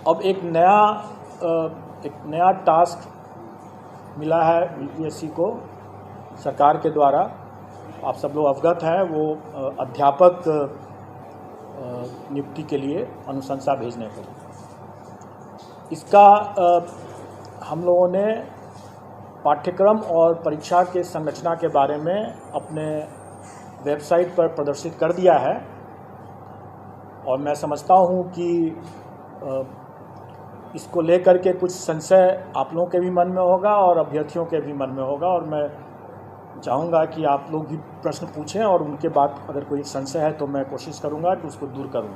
अब एक नया टास्क मिला है यूपीएससी को सरकार के द्वारा। आप सब लोग अवगत हैं, वो अध्यापक नियुक्ति के लिए अनुशंसा भेजने के लिए। इसका हम लोगों ने पाठ्यक्रम और परीक्षा के संरचना के बारे में अपने वेबसाइट पर प्रदर्शित कर दिया है और मैं समझता हूँ कि इसको लेकर के कुछ संशय आप लोगों के भी मन में होगा और अभ्यर्थियों के भी मन में होगा, और मैं चाहूँगा कि आप लोग भी प्रश्न पूछें और उनके बाद अगर कोई संशय है तो मैं कोशिश करूँगा कि उसको दूर करूँ।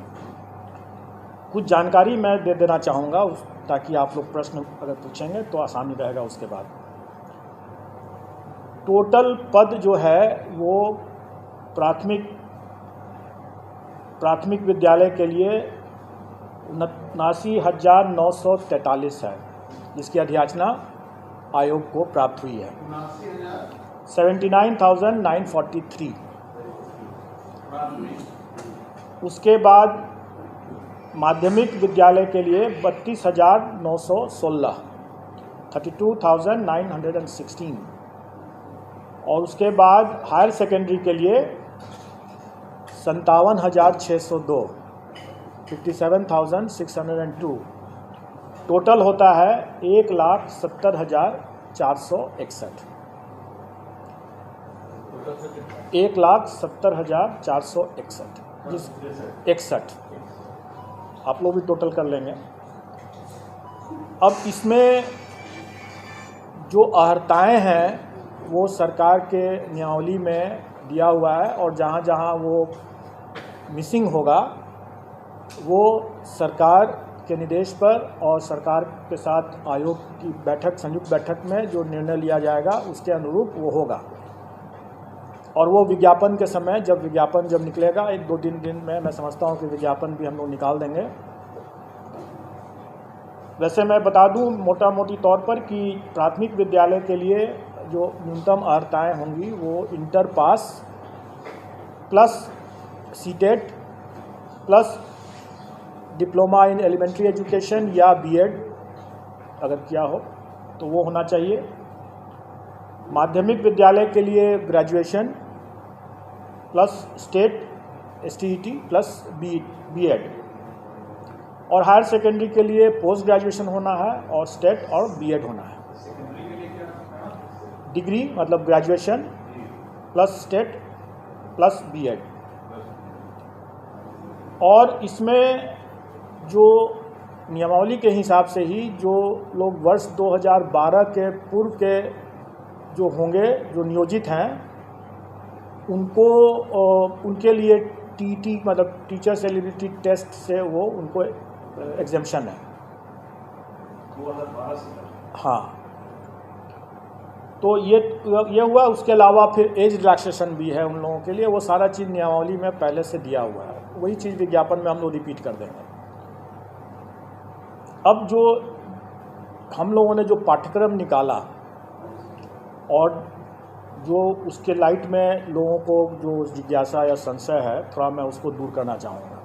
कुछ जानकारी मैं दे देना चाहूँगा ताकि आप लोग प्रश्न अगर पूछेंगे तो आसानी रहेगा। उसके बाद टोटल पद जो है वो प्राथमिक विद्यालय के लिए 79,943 है, जिसकी अधियाचना आयोग को प्राप्त हुई है। 79,943। उसके बाद माध्यमिक विद्यालय के लिए 32,916, 32,916। और उसके बाद हायर सेकेंडरी के लिए 57,602, 57,602। टोटल होता है 1,70,461, 1,70,461। आप लोग भी टोटल कर लेंगे। अब इसमें जो अर्हताएँ हैं वो सरकार के नियमावली में दिया हुआ है, और जहाँ जहाँ वो मिसिंग होगा वो सरकार के निर्देश पर और सरकार के साथ आयोग की बैठक, संयुक्त बैठक में जो निर्णय लिया जाएगा उसके अनुरूप वो होगा। और वो विज्ञापन के समय जब निकलेगा 1-2 दिन में मैं समझता हूँ कि विज्ञापन भी हम लोग निकाल देंगे। वैसे मैं बता दूँ मोटा मोटी तौर पर कि प्राथमिक विद्यालय के लिए जो न्यूनतम अर्हताएँ होंगी वो inter pass plus CTET plus diploma in elementary education या बीएड अगर किया हो तो वो होना चाहिए। माध्यमिक विद्यालय के लिए graduation plus state STET plus BEd, और हायर सेकेंडरी के लिए पोस्ट ग्रेजुएशन होना है और स्टेट और बीएड होना है। डिग्री मतलब graduation plus state plus BEd. और इसमें जो नियमावली के हिसाब से ही जो लोग वर्ष 2012 के पूर्व के जो होंगे, जो नियोजित हैं, उनके लिए टीटी मतलब टीचर्स एलिजिबिलिटी टेस्ट से वो उनको एग्जेम्पशन है। 2012 से हाँ, तो ये हुआ। उसके अलावा फिर एज रिलैक्सेशन भी है उन लोगों के लिए, वो सारा चीज़ नियमावली में पहले से दिया हुआ है। वही चीज़ विज्ञापन में हम लोग रिपीट कर देंगे। अब जो हम लोगों ने जो पाठ्यक्रम निकाला और जो उसके लाइट में लोगों को जो जिज्ञासा या संशय है, थोड़ा मैं उसको दूर करना चाहूँगा।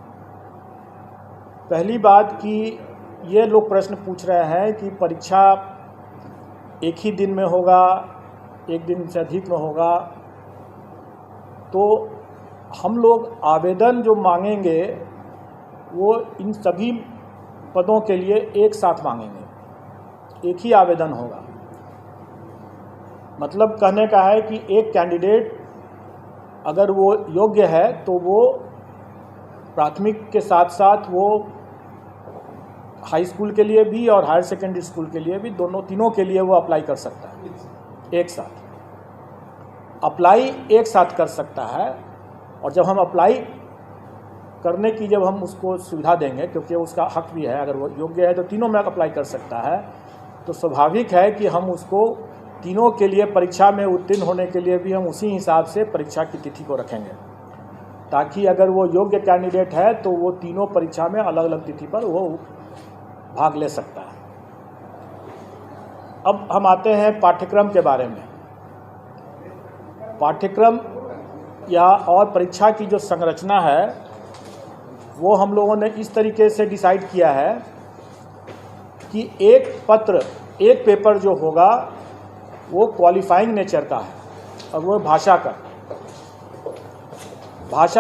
पहली बात कि ये लोग प्रश्न पूछ रहे हैं कि परीक्षा एक ही दिन में होगा, एक दिन से अधिक में होगा, तो हम लोग आवेदन जो मांगेंगे वो इन सभी पदों के लिए एक साथ मांगेंगे, एक ही आवेदन होगा। मतलब कहने का है कि एक कैंडिडेट अगर वो योग्य है तो वो प्राथमिक के साथ साथ वो हाई स्कूल के लिए भी और हायर सेकेंडरी स्कूल के लिए भी, तीनों के लिए वो अप्लाई कर सकता है। एक साथ अप्लाई एक साथ कर सकता है। और जब हम अप्लाई करने की जब हम उसको सुविधा देंगे, क्योंकि उसका हक भी है, अगर वो योग्य है तो तीनों में अप्लाई कर सकता है, तो स्वाभाविक है कि हम उसको तीनों के लिए परीक्षा में उत्तीर्ण होने के लिए भी हम उसी हिसाब से परीक्षा की तिथि को रखेंगे, ताकि अगर वो योग्य कैंडिडेट है तो वो तीनों परीक्षा में अलग अलग तिथि पर वो भाग ले सकता है। अब हम आते हैं पाठ्यक्रम के बारे में। पाठ्यक्रम या और परीक्षा की जो संरचना है वो हम लोगों ने इस तरीके से डिसाइड किया है कि एक पेपर जो होगा वो क्वालिफाइंग नेचर का है और वो भाषा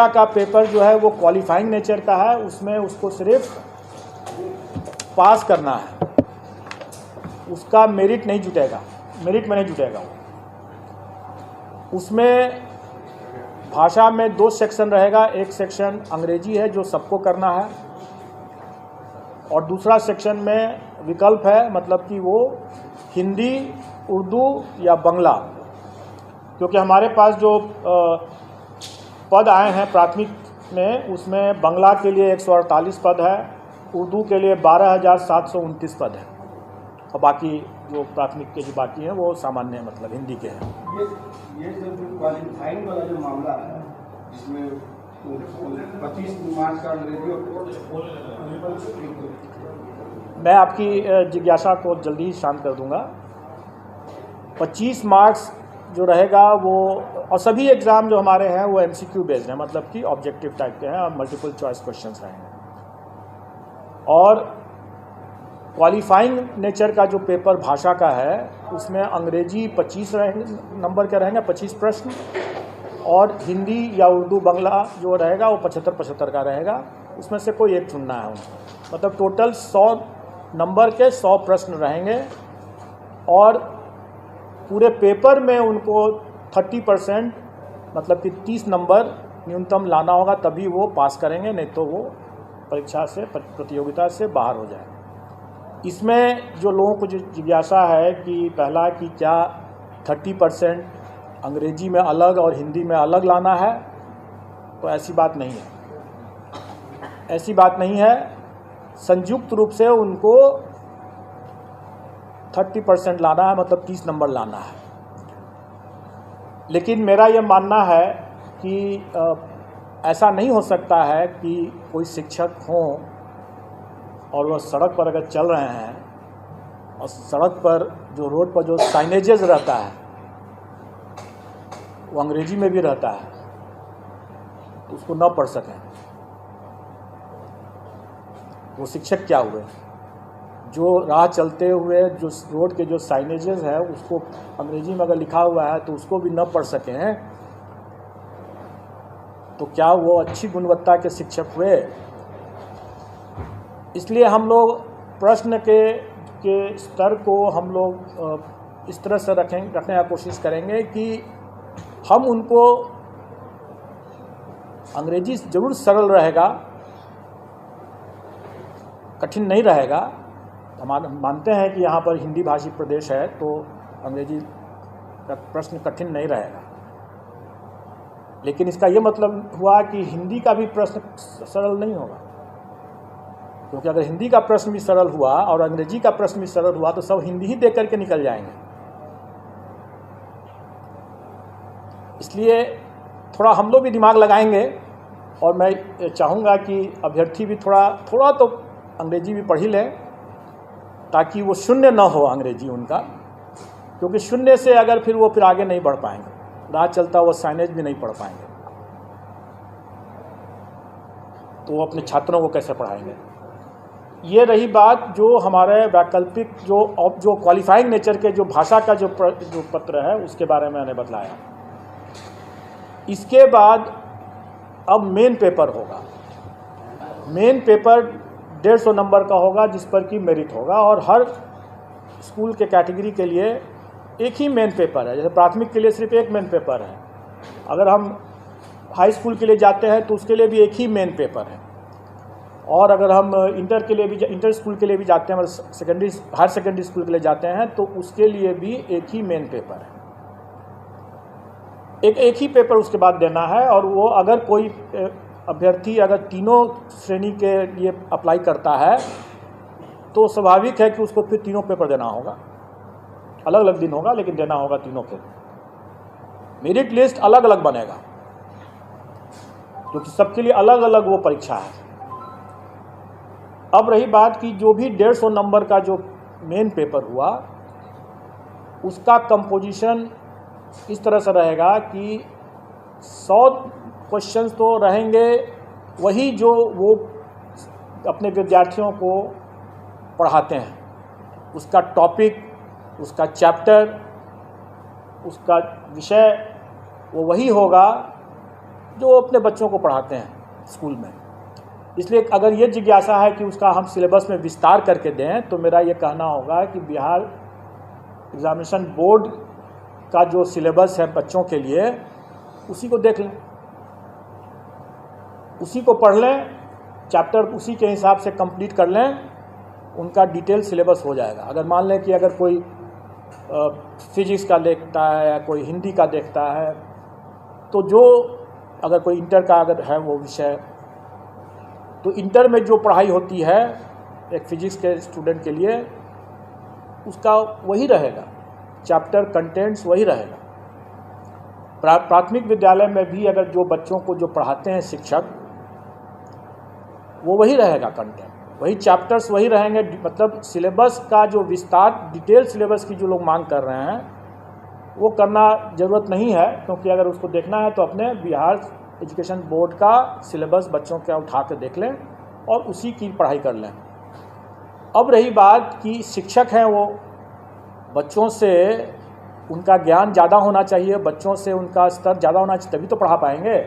का पेपर जो है वो क्वालिफाइंग नेचर का है। उसमें उसको सिर्फ पास करना है, उसका मेरिट में नहीं जुटेगा। उसमें भाषा में 2 सेक्शन रहेगा। एक सेक्शन अंग्रेजी है जो सबको करना है और दूसरा सेक्शन में विकल्प है, मतलब कि वो हिंदी, उर्दू या बांग्ला। क्योंकि हमारे पास जो पद आए हैं प्राथमिक में, उसमें बांग्ला के लिए 148 पद है, उर्दू के लिए 12,729 पद है और बाकी जो प्राथमिक के जो बाकी हैं वो सामान्य मतलब हिंदी के हैं। ये जो क्वालिफाइंग वाला जो मामला है जिसमें 25 मार्क्स का अंग्रेजी, मैं आपकी जिज्ञासा को जल्दी ही शांत कर दूंगा। 25 मार्क्स जो रहेगा वो, और सभी एग्ज़ाम जो हमारे हैं वो MCQ बेस्ड हैं, मतलब कि ऑब्जेक्टिव टाइप के हैं और मल्टीपल चॉइस क्वेश्चंस रहेंगे। और क्वालिफाइंग नेचर का जो पेपर भाषा का है उसमें अंग्रेजी 25 नंबर के रहेंगे, 25 प्रश्न, और हिंदी या उर्दू बांग्ला जो रहेगा वो 75-75 का रहेगा। उसमें से कोई एक चुनना है उनको, मतलब टोटल 100 नंबर के 100 प्रश्न रहेंगे और पूरे पेपर में उनको 30% मतलब कि 30 नंबर न्यूनतम लाना होगा, तभी वो पास करेंगे, नहीं तो वो परीक्षा से, प्रतियोगिता से बाहर हो जाएंगे। इसमें जो लोगों को जो जिज्ञासा है कि पहला कि क्या 30% अंग्रेजी में अलग और हिंदी में अलग लाना है, तो ऐसी बात नहीं है। संयुक्त रूप से उनको 30% लाना है, मतलब 30 नंबर लाना है। लेकिन मेरा ये मानना है कि ऐसा नहीं हो सकता है कि कोई शिक्षक हों और वह सड़क पर अगर चल रहे हैं और सड़क पर जो रोड पर जो साइनेजेस रहता है वो अंग्रेजी में भी रहता है, तो उसको न पढ़ सकें, वो शिक्षक क्या हुए? जो राह चलते हुए जो रोड के जो साइनेजेस है उसको अंग्रेजी में अगर लिखा हुआ है तो उसको भी न पढ़ सकें, तो क्या वो अच्छी गुणवत्ता के शिक्षक हुए? इसलिए हम लोग प्रश्न के स्तर को हम लोग इस तरह से रखने का कोशिश करेंगे कि हम उनको, अंग्रेजी ज़रूर सरल रहेगा, कठिन नहीं रहेगा। हम मानते हैं कि यहाँ पर हिंदी भाषी प्रदेश है तो अंग्रेजी का प्रश्न कठिन नहीं रहेगा, लेकिन इसका ये मतलब हुआ कि हिंदी का भी प्रश्न सरल नहीं होगा, क्योंकि अगर हिंदी का प्रश्न भी सरल हुआ और अंग्रेजी का प्रश्न भी सरल हुआ तो सब हिंदी ही देख करके निकल जाएंगे। इसलिए थोड़ा हम लोग भी दिमाग लगाएंगे और मैं चाहूँगा कि अभ्यर्थी भी थोड़ा तो अंग्रेजी भी पढ़ ही लें, ताकि वो शून्य ना हो अंग्रेजी उनका, क्योंकि शून्य से अगर फिर वो आगे नहीं बढ़ पाएंगे, राह चलता वो साइनेज भी नहीं पढ़ पाएंगे, तो वो अपने छात्रों को कैसे पढ़ाएंगे। ये रही बात जो हमारे वैकल्पिक जो क्वालिफाइंग नेचर के जो भाषा का जो पत्र है उसके बारे में मैंने बतलाया। इसके बाद अब मेन पेपर होगा। मेन पेपर 150 नंबर का होगा जिस पर कि मेरिट होगा, और हर स्कूल के कैटेगरी के लिए एक ही मेन पेपर है। जैसे प्राथमिक के लिए सिर्फ एक मेन पेपर है, अगर हम हाई स्कूल के लिए जाते हैं तो उसके लिए भी एक ही मेन पेपर है, और अगर हम इंटर स्कूल के लिए भी जाते हैं, हायर सेकेंडरी स्कूल के लिए जाते हैं तो उसके लिए भी एक ही मेन पेपर है। एक ही पेपर उसके बाद देना है, और वो अगर कोई अभ्यर्थी अगर तीनों श्रेणी के लिए अप्लाई करता है तो स्वाभाविक है कि उसको फिर तीनों पेपर देना होगा। अलग अलग दिन होगा लेकिन देना होगा तीनों के। मेरिट लिस्ट अलग अलग बनेगा क्योंकि सबके लिए अलग अलग वो परीक्षा है। अब रही बात कि जो भी 150 नंबर का जो मेन पेपर हुआ उसका कंपोजिशन इस तरह से रहेगा कि 100 क्वेश्चंस तो रहेंगे वही जो वो अपने विद्यार्थियों को पढ़ाते हैं, उसका टॉपिक, उसका चैप्टर, उसका विषय वो वही होगा जो अपने बच्चों को पढ़ाते हैं स्कूल में। इसलिए अगर ये जिज्ञासा है कि उसका हम सिलेबस में विस्तार करके दें, तो मेरा ये कहना होगा कि बिहार एग्जामिनेशन बोर्ड का जो सिलेबस है बच्चों के लिए, उसी को देख लें, उसी को पढ़ लें, चैप्टर उसी के हिसाब से कंप्लीट कर लें, उनका डिटेल सिलेबस हो जाएगा। अगर मान लें कि अगर कोई फिजिक्स का देखता है या कोई हिंदी का देखता है, तो जो अगर कोई इंटर का अगर है वो विषय, तो इंटर में जो पढ़ाई होती है एक फिजिक्स के स्टूडेंट के लिए, उसका वही रहेगा, चैप्टर कंटेंट्स वही रहेगा। प्राथमिक विद्यालय में भी अगर जो बच्चों को जो पढ़ाते हैं शिक्षक, वो वही रहेगा, कंटेंट वही, चैप्टर्स वही रहेंगे। मतलब सिलेबस का जो विस्तार, डिटेल सिलेबस की जो लोग मांग कर रहे हैं, वो करना ज़रूरत नहीं है, क्योंकि अगर उसको देखना है तो अपने बिहार एजुकेशन बोर्ड का सिलेबस बच्चों का उठा के देख लें और उसी की पढ़ाई कर लें। अब रही बात कि शिक्षक हैं, वो बच्चों से उनका ज्ञान ज़्यादा होना चाहिए, बच्चों से उनका स्तर ज़्यादा होना चाहिए, तभी तो पढ़ा पाएंगे।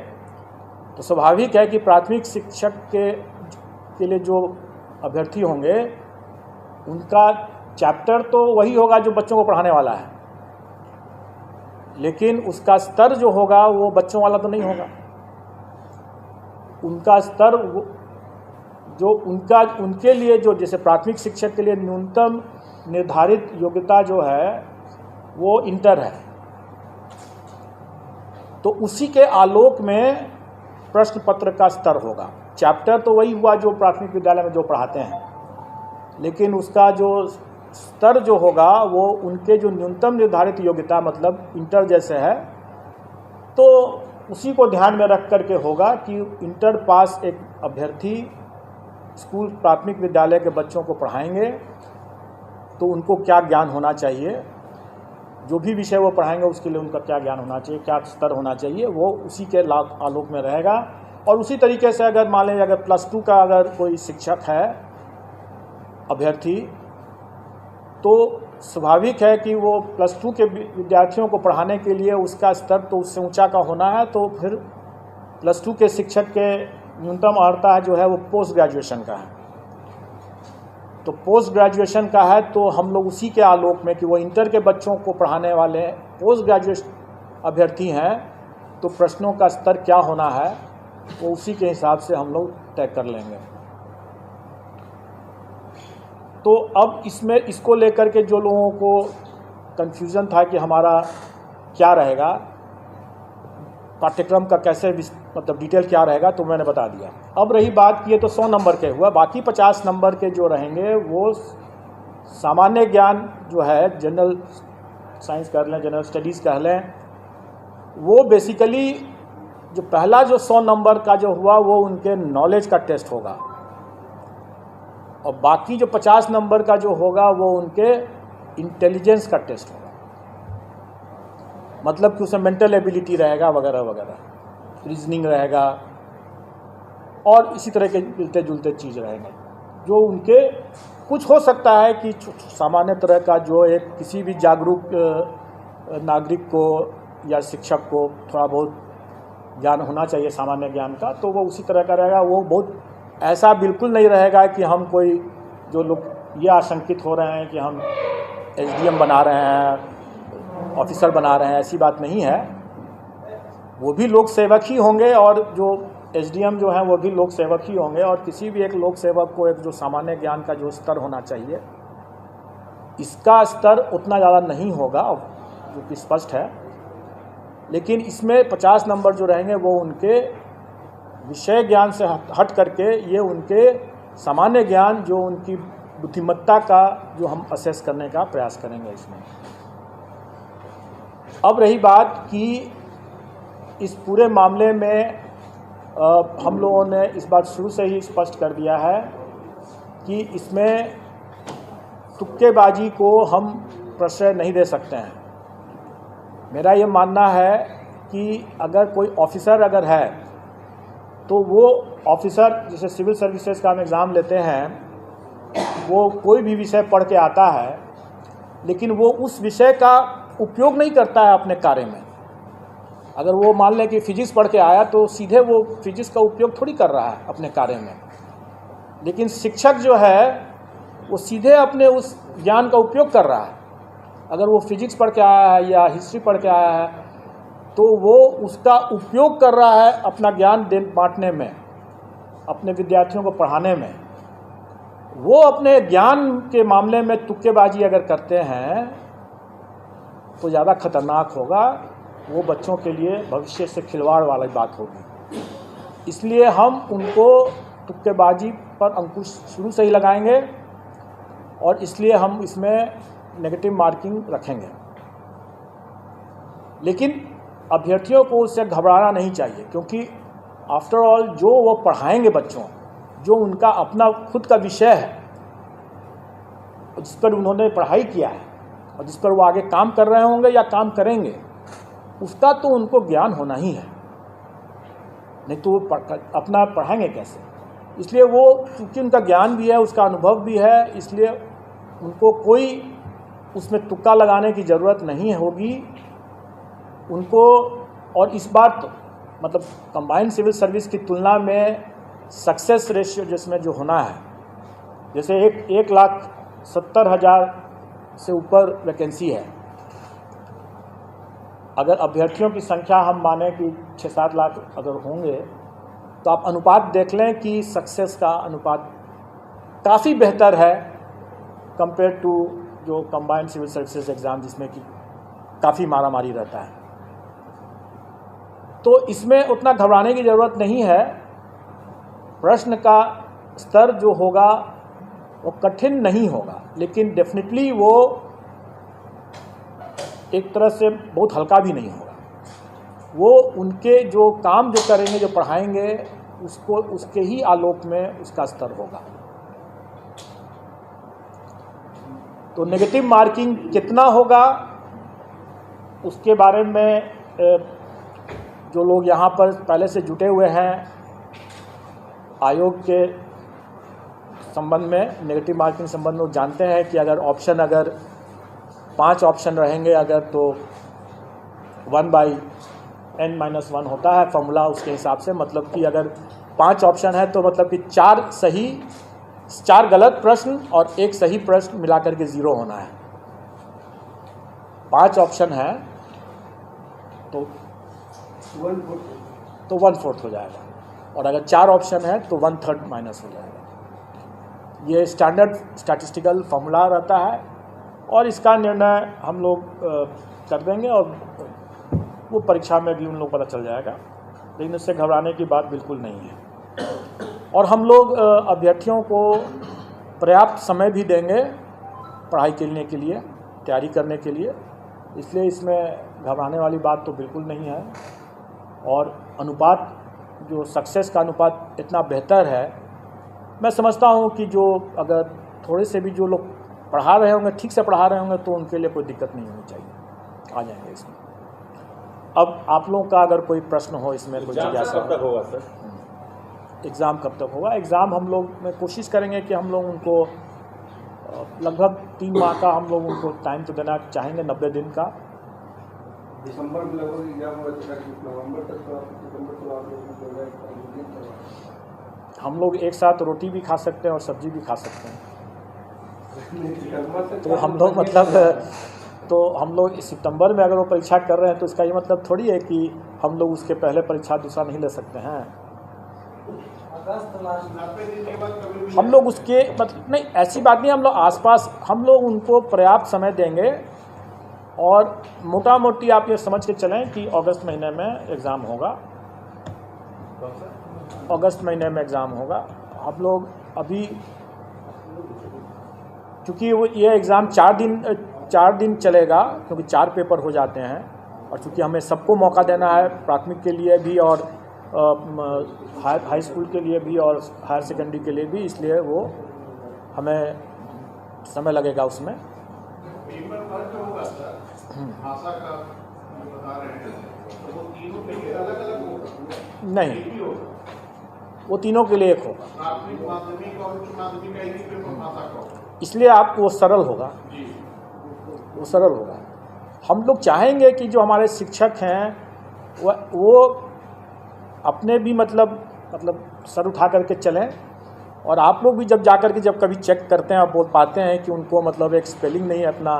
तो स्वाभाविक है कि प्राथमिक शिक्षक के लिए जो अभ्यर्थी होंगे, उनका चैप्टर तो वही होगा जो बच्चों को पढ़ाने वाला है, लेकिन उसका स्तर जो होगा वो बच्चों वाला तो नहीं होगा। उनका स्तर जो उनके लिए जो, जैसे प्राथमिक शिक्षक के लिए न्यूनतम निर्धारित योग्यता जो है वो इंटर है, तो उसी के आलोक में प्रश्न पत्र का स्तर होगा। चैप्टर तो वही हुआ जो प्राथमिक विद्यालय में जो पढ़ाते हैं, लेकिन उसका जो स्तर जो होगा वो उनके जो न्यूनतम निर्धारित योग्यता, मतलब इंटर जैसे है, तो उसी को ध्यान में रख करके होगा कि इंटर पास एक अभ्यर्थी स्कूल प्राथमिक विद्यालय के बच्चों को पढ़ाएंगे तो उनको क्या ज्ञान होना चाहिए, जो भी विषय वो पढ़ाएंगे उसके लिए उनका क्या ज्ञान होना चाहिए, क्या स्तर होना चाहिए, वो उसी के आलोक में रहेगा। और उसी तरीके से अगर मान लें अगर +2 का अगर कोई शिक्षक है अभ्यर्थी, तो स्वाभाविक है कि वो +2 के विद्यार्थियों को पढ़ाने के लिए उसका स्तर तो उससे ऊंचा का होना है, तो फिर +2 के शिक्षक के न्यूनतम अर्हता है जो है वो पोस्ट ग्रेजुएशन का है। तो पोस्ट ग्रेजुएशन का है तो हम लोग उसी के आलोक में कि वो इंटर के बच्चों को पढ़ाने वाले पोस्ट ग्रेजुएट अभ्यर्थी हैं, तो प्रश्नों का स्तर क्या होना है वो उसी के हिसाब से हम लोग तय कर लेंगे। तो अब इसमें इसको लेकर के जो लोगों को कन्फ्यूज़न था कि हमारा क्या रहेगा, पाठ्यक्रम का कैसे मतलब डिटेल क्या रहेगा, तो मैंने बता दिया। अब रही बात कि ये तो 100 नंबर के हुआ, बाकी 50 नंबर के जो रहेंगे वो सामान्य ज्ञान जो है, जनरल साइंस कह लें, जनरल स्टडीज़ कह लें, वो बेसिकली जो पहला जो 100 नंबर का जो हुआ वो उनके नॉलेज का टेस्ट होगा, और बाकी जो 50 नंबर का जो होगा वो उनके इंटेलिजेंस का टेस्ट होगा। मतलब कि उसमें मेंटल एबिलिटी रहेगा वगैरह वगैरह, रीजनिंग रहेगा और इसी तरह के मिलते जुलते चीज़ रहेंगे, जो उनके कुछ हो सकता है कि सामान्य तरह का जो एक किसी भी जागरूक नागरिक को या शिक्षक को थोड़ा बहुत ज्ञान होना चाहिए सामान्य ज्ञान का, तो वो उसी तरह का रहेगा। वो बहुत ऐसा बिल्कुल नहीं रहेगा कि हम कोई, जो लोग ये आशंकित हो रहे हैं कि हम SDM बना रहे हैं, ऑफिसर बना रहे हैं, ऐसी बात नहीं है। वो भी लोक सेवक ही होंगे, और जो SDM जो हैं वो भी लोक सेवक ही होंगे, और किसी भी एक लोक सेवक को एक जो सामान्य ज्ञान का जो स्तर होना चाहिए, इसका स्तर उतना ज़्यादा नहीं होगा, जो कि स्पष्ट है। लेकिन इसमें 50 नंबर जो रहेंगे वो उनके विषय ज्ञान से हट करके ये उनके सामान्य ज्ञान, जो उनकी बुद्धिमत्ता का जो हम असेस करने का प्रयास करेंगे इसमें। अब रही बात कि इस पूरे मामले में हम लोगों ने इस बात शुरू से ही स्पष्ट कर दिया है कि इसमें तुक्केबाजी को हम प्रश्रय नहीं दे सकते हैं। मेरा ये मानना है कि अगर कोई ऑफिसर अगर है, तो वो ऑफिसर, जैसे सिविल सर्विसेज का हम एग्ज़ाम लेते हैं, वो कोई भी विषय पढ़ के आता है, लेकिन वो उस विषय का उपयोग नहीं करता है अपने कार्य में। अगर वो मान लें कि फिजिक्स पढ़ के आया तो सीधे वो फिजिक्स का उपयोग थोड़ी कर रहा है अपने कार्य में, लेकिन शिक्षक जो है वो सीधे अपने उस ज्ञान का उपयोग कर रहा है। अगर वो फिजिक्स पढ़ के आया है या हिस्ट्री पढ़ के आया है तो वो उसका उपयोग कर रहा है अपना ज्ञान बांटने में, अपने विद्यार्थियों को पढ़ाने में। वो अपने ज्ञान के मामले में तुक्केबाजी अगर करते हैं तो ज़्यादा खतरनाक होगा, वो बच्चों के लिए भविष्य से खिलवाड़ वाली बात होगी। इसलिए हम उनको तुक्केबाजी पर अंकुश शुरू से ही लगाएंगे और इसलिए हम इसमें नेगेटिव मार्किंग रखेंगे। लेकिन अभ्यर्थियों को उससे घबराना नहीं चाहिए, क्योंकि आफ्टर ऑल जो वो पढ़ाएंगे बच्चों, जो उनका अपना खुद का विषय है, जिस पर उन्होंने पढ़ाई किया है और जिस पर वो आगे काम कर रहे होंगे या काम करेंगे, उसका तो उनको ज्ञान होना ही है, नहीं तो वो अपना पढ़ाएंगे कैसे। इसलिए वो क्योंकि उनका ज्ञान भी है, उसका अनुभव भी है, इसलिए उनको कोई उसमें तुक्का लगाने की ज़रूरत नहीं होगी उनको। और इस बार तो मतलब कंबाइंड सिविल सर्विस की तुलना में सक्सेस रेशियो जिसमें जो होना है, जैसे 1,70,000 से ऊपर वैकेंसी है, अगर अभ्यर्थियों की संख्या हम माने कि 6-7 लाख अगर होंगे तो आप अनुपात देख लें कि सक्सेस का अनुपात काफ़ी बेहतर है कंपेयर टू जो कंबाइंड सिविल सर्विसेज एग्ज़ाम जिसमें कि काफ़ी मारामारी रहता है। तो इसमें उतना घबराने की ज़रूरत नहीं है। प्रश्न का स्तर जो होगा वो कठिन नहीं होगा, लेकिन डेफिनेटली वो एक तरह से बहुत हल्का भी नहीं होगा। वो उनके जो काम जो करेंगे, जो पढ़ाएंगे, उसको उसके ही आलोक में उसका स्तर होगा। तो नेगेटिव मार्किंग कितना होगा उसके बारे में जो लोग यहाँ पर पहले से जुटे हुए हैं आयोग के संबंध में, नेगेटिव मार्किंग संबंध में, जानते हैं कि अगर 5 ऑप्शन रहेंगे अगर, तो 1/n-1 होता है फॉर्मूला उसके हिसाब से। मतलब कि अगर 5 ऑप्शन है तो मतलब कि 4 गलत प्रश्न और 1 सही प्रश्न मिलाकर के 0 होना है। 5 ऑप्शन है तो 1/4 हो जाएगा, और अगर 4 ऑप्शन है तो 1/3 माइनस हो जाएगा। ये स्टैंडर्ड स्टैटिस्टिकल फॉर्मूला रहता है और इसका निर्णय हम लोग कर देंगे और वो परीक्षा में भी उन लोग पता चल जाएगा, लेकिन इससे घबराने की बात बिल्कुल नहीं है। और हम लोग अभ्यर्थियों को पर्याप्त समय भी देंगे पढ़ाई करने के लिए, तैयारी करने के लिए, इसलिए इसमें घबराने वाली बात तो बिल्कुल नहीं है। और अनुपात जो सक्सेस का अनुपात इतना बेहतर है, मैं समझता हूँ कि जो अगर थोड़े से भी जो लोग पढ़ा रहे होंगे, ठीक से पढ़ा रहे होंगे, तो उनके लिए कोई दिक्कत नहीं होनी चाहिए, आ जाएंगे इसमें। अब आप लोगों का अगर कोई प्रश्न हो इसमें, कोई जिज्ञासा कब तक होगा सर? एग्ज़ाम कब तक होगा? एग्ज़ाम हम लोग में कोशिश करेंगे कि हम लोग उनको लगभग 3 माह का हम लोग उनको टाइम तो देना चाहेंगे, 90 दिन का। दिसंबर में लगभग एग्जाम होगा, नवंबर तक तो सितंबर तो आप लोग हम लोग एक साथ रोटी भी खा सकते हैं और सब्जी भी खा सकते हैं। तो हम लोग हम लोग सितंबर में अगर वो परीक्षा कर रहे हैं तो इसका ये मतलब थोड़ी है कि हम लोग उसके पहले परीक्षा दूसरा नहीं ले सकते हैं। हम लोग उसके मतलब नहीं, ऐसी बात नहीं, हम लोग आसपास हम लोग उनको पर्याप्त समय देंगे। और मोटा मोटी आप ये समझ के चलें कि अगस्त महीने में एग्ज़ाम होगा, अगस्त महीने में एग्ज़ाम होगा। हम लोग अभी चूँकि वो ये एग्ज़ाम 4 दिन चलेगा, क्योंकि 4 पेपर हो जाते हैं, और चूँकि हमें सबको मौका देना है, प्राथमिक के लिए भी और हाई स्कूल के लिए भी और हायर सेकेंडरी के लिए भी, इसलिए वो हमें समय लगेगा उसमें। नहीं, वो तीनों के लिए एक होगा। इसलिए आपको वो सरल होगा, वो सरल होगा। हम लोग चाहेंगे कि जो हमारे शिक्षक हैं वो अपने भी मतलब सर उठा करके चलें, और आप लोग भी जब जाकर के जब कभी चेक करते हैं और बोल पाते हैं कि उनको मतलब एक स्पेलिंग नहीं अपना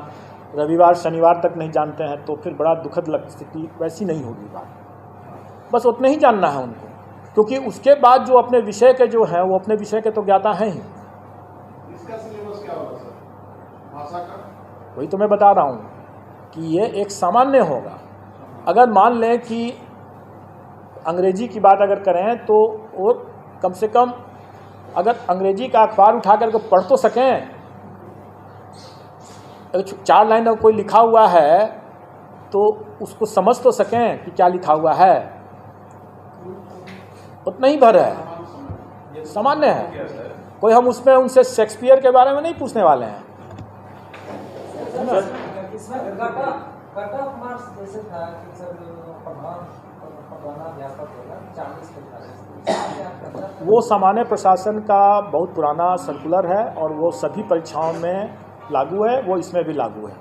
रविवार शनिवार तक नहीं जानते हैं, तो फिर बड़ा दुखद स्थिति वैसी नहीं होगी बात। बस उतना ही जानना है उनको, क्योंकि उसके बाद जो अपने विषय के जो हैं वो अपने विषय के तो ज्ञाता हैं ही। इसका सिलेबस क्या होगा सर, भाषा का? वही तो मैं बता रहा हूँ कि ये एक सामान्य होगा। अगर मान लें कि अंग्रेजी की बात अगर करें तो वो कम से कम अगर अंग्रेजी का अखबार उठा करके पढ़ तो सकें, अगर 4 लाइन में कोई लिखा हुआ है तो उसको समझ तो सकें कि क्या लिखा हुआ है, उतना ही भर है, सामान्य है। कोई हम उसमें उनसे शेक्सपियर के बारे में नहीं पूछने वाले हैं। इसमें कट ऑफ मार्क्स जैसे था कि सर पढ़ाना अध्यापक होगा 40 पे, वो सामान्य प्रशासन का बहुत पुराना सर्कुलर है और वो सभी परीक्षाओं में लागू है, वो इसमें भी लागू है।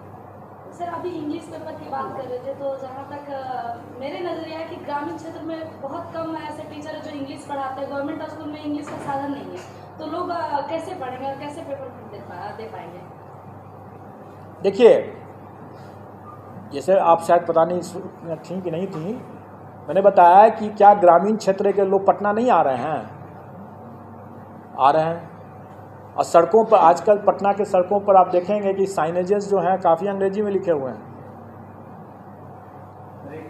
सर अभी इंग्लिश पेपर की बात कर रहे थे, तो जहाँ तक मेरे नज़रिया है कि ग्रामीण क्षेत्र में बहुत कम ऐसे टीचर है जो इंग्लिश पढ़ाते हैं। गवर्नमेंट स्कूल में इंग्लिश का साधन नहीं है, तो लोग कैसे पढ़ेंगे और कैसे पेपर दे पाएंगे? देखिए, जैसे आप शायद पता नहीं थी कि नहीं थी, मैंने बताया कि क्या ग्रामीण क्षेत्र के लोग पटना नहीं आ रहे हैं? आ रहे हैं। और सड़कों पर आजकल पटना के सड़कों पर आप देखेंगे कि साइनेजेस जो हैं काफ़ी अंग्रेजी में लिखे हुए हैं।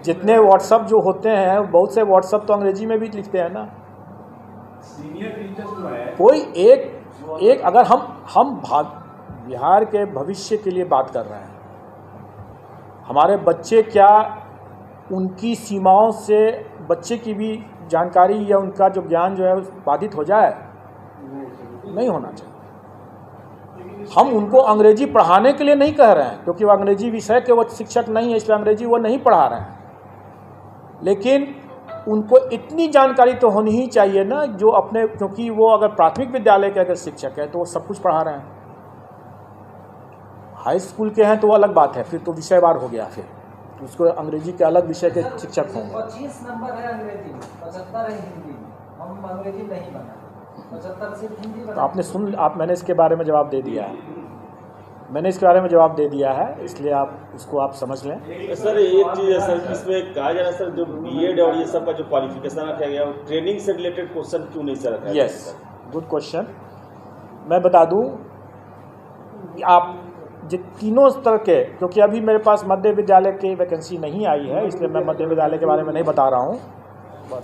जितने व्हाट्सअप जो होते हैं, बहुत से व्हाट्सअप तो अंग्रेजी में भी लिखते हैं ना। सीनियर टीचर्स जो है कोई एक अगर हम बिहार के भविष्य के लिए बात कर रहे हैं, हमारे बच्चे क्या उनकी सीमाओं से बच्चे की भी जानकारी या उनका जो ज्ञान जो है बाधित हो जाए? नहीं होना चाहिए। हम उनको अंग्रेजी पढ़ाने के लिए नहीं कह रहे हैं, क्योंकि वो अंग्रेजी विषय के वो शिक्षक नहीं है, इसलिए अंग्रेजी वो नहीं पढ़ा रहे हैं। लेकिन उनको इतनी जानकारी तो होनी ही चाहिए ना, जो अपने, क्योंकि वो अगर प्राथमिक विद्यालय के अगर शिक्षक है तो वो सब कुछ पढ़ा रहे हैं। हाई स्कूल के हैं तो वो अलग बात है, फिर तो विषयवार हो गया, फिर तो उसको अंग्रेजी के अलग विषय के शिक्षक होंगे। 25 नंबर है अंग्रेजी में, 75 है हिंदी में। हम अंग्रेजी नहीं बना, 75 सिर्फ हिंदी बना। तो आपने मैंने इसके बारे में जवाब दे दिया है, मैंने इसके बारे में जवाब दे दिया है, इसलिए आप उसको आप समझ लें। सर एक चीज़ है सर, इसमें कहा जा रहा है सर, जो बीएड और ये सब का जो क्वालिफिकेशन रखा गया वो ट्रेनिंग से रिलेटेड क्वेश्चन क्यों नहीं सर रखा? Yes, good question. मैं बता दूं, आप तीनों स्तर के, क्योंकि अभी मेरे पास मध्य विद्यालय की वैकेंसी नहीं आई है, इसलिए मैं मध्य विद्यालय के बारे में नहीं बता रहा हूँ,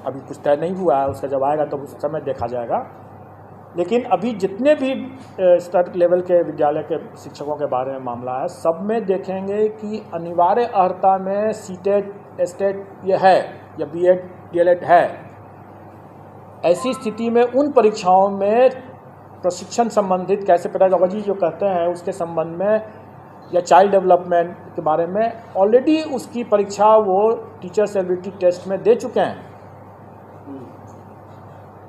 अभी कुछ तय नहीं हुआ है, उसका जब आएगा तो उस समय देखा जाएगा। लेकिन अभी जितने भी स्तर लेवल के विद्यालय के शिक्षकों के बारे में मामला है, सब में देखेंगे कि अनिवार्य अर्हता में सीटेट, एस्टेट ये है या बीएड डीएलएड है। ऐसी स्थिति में उन परीक्षाओं में प्रशिक्षण संबंधित कैसे पेडागोजी जो कहते हैं उसके संबंध में या चाइल्ड डेवलपमेंट के बारे में ऑलरेडी उसकी परीक्षा वो टीचर्स एबिलिटी टेस्ट में दे चुके हैं।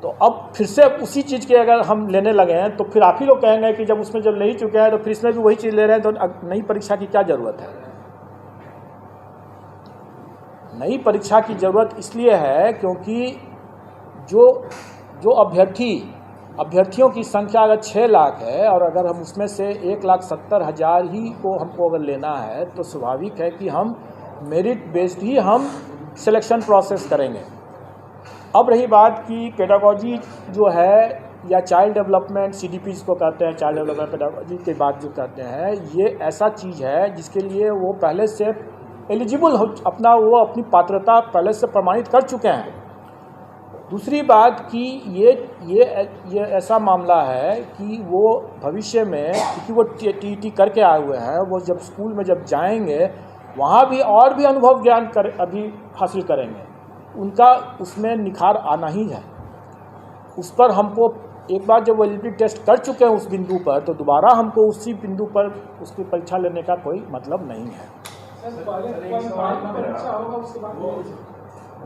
तो अब फिर से उसी चीज़ के अगर हम लेने लगे हैं तो फिर आप ही लोग कहेंगे कि जब उसमें जब ले ही चुके हैं तो फिर इसमें भी वही चीज़ ले रहे हैं, तो नई परीक्षा की क्या ज़रूरत है? नई परीक्षा की ज़रूरत इसलिए है क्योंकि जो अभ्यर्थियों की संख्या अगर 6 लाख है और अगर हम उसमें से 1,70,000 ही को हमको अगर लेना है, तो स्वाभाविक है कि हम मेरिट बेस्ड ही हम सिलेक्शन प्रोसेस करेंगे। अब रही बात कि पेडागोजी जो है या चाइल्ड डेवलपमेंट, सीडीपी जिसको कहते हैं, चाइल्ड डेवलपमेंट पेडागोजी की बात जो कहते हैं, ये ऐसा चीज़ है जिसके लिए वो पहले से एलिजिबल हो, अपनी पात्रता पहले से प्रमाणित कर चुके हैं। दूसरी बात कि ये ऐसा मामला है कि वो भविष्य में, क्योंकि वो टीईटी करके आए हुए हैं, वो जब स्कूल में जब जाएंगे वहाँ भी और भी अनुभव ज्ञान अभी हासिल करेंगे, उनका उसमें निखार आना ही है। उस पर हमको एक बार जब वो एलिजिबिलिटी टेस्ट कर चुके हैं उस बिंदु पर, तो दोबारा हमको उसी बिंदु पर उसकी परीक्षा लेने का कोई मतलब नहीं है।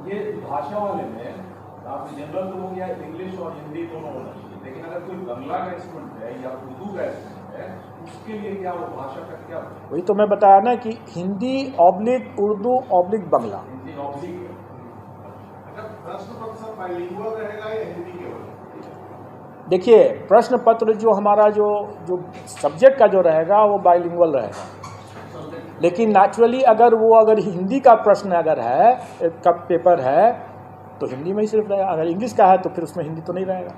ये भाषा वाले में आपने जनरल तो हो गया, इंग्लिश और हिंदी दोनों होना चाहिए, लेकिन अगर कोई बंगला का इंस्ट्रूमेंट है या उर्दू का इंस्ट्रूमेंट है उसके लिए क्या वो भाषा का क्या वही तो मैं बताया ना कि Hindi oblique Urdu oblique Bangla. Hindi oblique अगर प्रश्न पत्र बाइलिंगुअल रहेगा या हिंदी केवल? देखिए प्रश्न पत्र जो हमारा जो सब्जेक्ट का जो रहेगा वो बाइलिंगुअल रहेगा, लेकिन नेचुरली अगर हिंदी का प्रश्न अगर है का पेपर है तो हिंदी में ही सिर्फ रहेगा। अगर इंग्लिश का है तो फिर उसमें हिंदी तो नहीं रहेगा।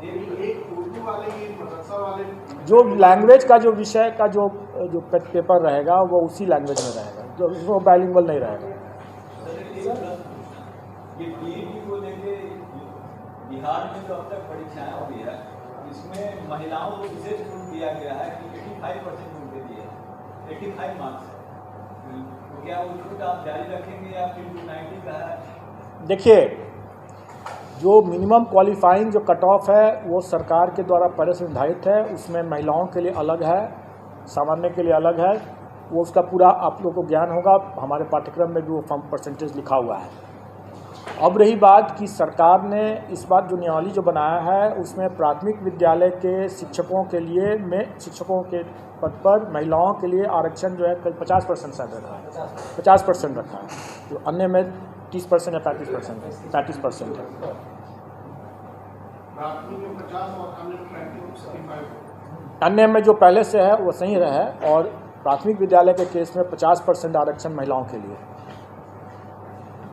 एक उर्दू वाले की मदरसा वाले जो लैंग्वेज का जो विषय का जो पेपर रहेगा वो उसी लैंग्वेज में रहेगा, जो वो बाइलिंगुअल नहीं रहेगा। ये पीईटी को लेके बिहार में जो अब तक परीक्षाएं हुई है इसमें महिलाओं को विशेष छूट दिया गया है कि 85% छूट दे दिए 85 मार्क्स। तो क्या वो छूट आप जारी रखेंगे या फिर 90 का है? देखिए जो मिनिमम क्वालिफाइंग जो कट ऑफ है वो सरकार के द्वारा पहले से निर्धारित है, उसमें महिलाओं के लिए अलग है, सामान्य के लिए अलग है। वो उसका पूरा आप लोगों को ज्ञान होगा, हमारे पाठ्यक्रम में भी वो फॉर्म परसेंटेज लिखा हुआ है। अब रही बात कि सरकार ने इस बार जो नियमावली जो बनाया है उसमें प्राथमिक विद्यालय के शिक्षकों के लिए शिक्षकों के पद पर महिलाओं के लिए आरक्षण जो है 50% शायद रखा है, 50% रखा है, जो अन्य में 30% या 35% है। प्राथमिक में 50 और अन्य में 35। अन्य में जो पहले से है वो सही रहे और प्राथमिक विद्यालय के केस में 50% आरक्षण महिलाओं के लिए।